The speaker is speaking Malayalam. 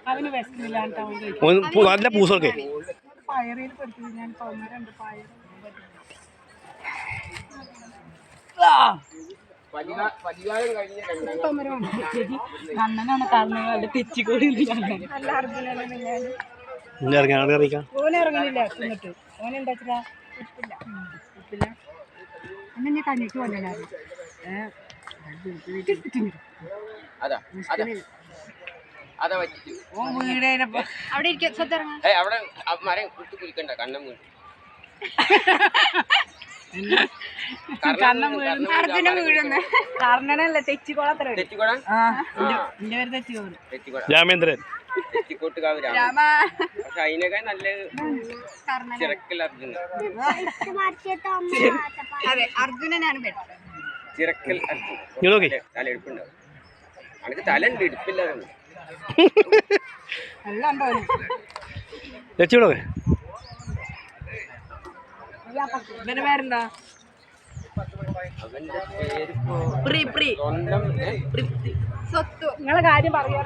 അവന് വിശക്കുന്നില്ല നല്ല പൂസൊക്കെ പയറിൽ പെടുത്തി ഞാൻ രണ്ട് പയർ കണ്ണനാണ് കാണുന്നത് തെച്ചിക്കോടി ഓനെ ഇറങ്ങണില്ല എന്നിട്ട് ഓനെ എന്താ ഉപ്പില്ല ഉപ്പില്ല അന്ന് ഞാൻ കഞ്ഞിക്ക് വന്നില്ലായിരുന്നു അവിടെ കർണനല്ല തെച്ചിക്കോളത്ര രാമേന്ദ്രൻ പക്ഷെ അതിനൊക്കെ നല്ല ചിറക്കൽ അർജുന അതെ അർജുനനാണ് ചിറക്കൽ അർജുന തലയെടുപ്പുണ്ടാവും അവനക്ക് തല എടുപ്പില്ല പേരെന്താ അവന്റെ പേര് സ്വന്തം സ്വത്ത് നിങ്ങളെ കാര്യം പറയാ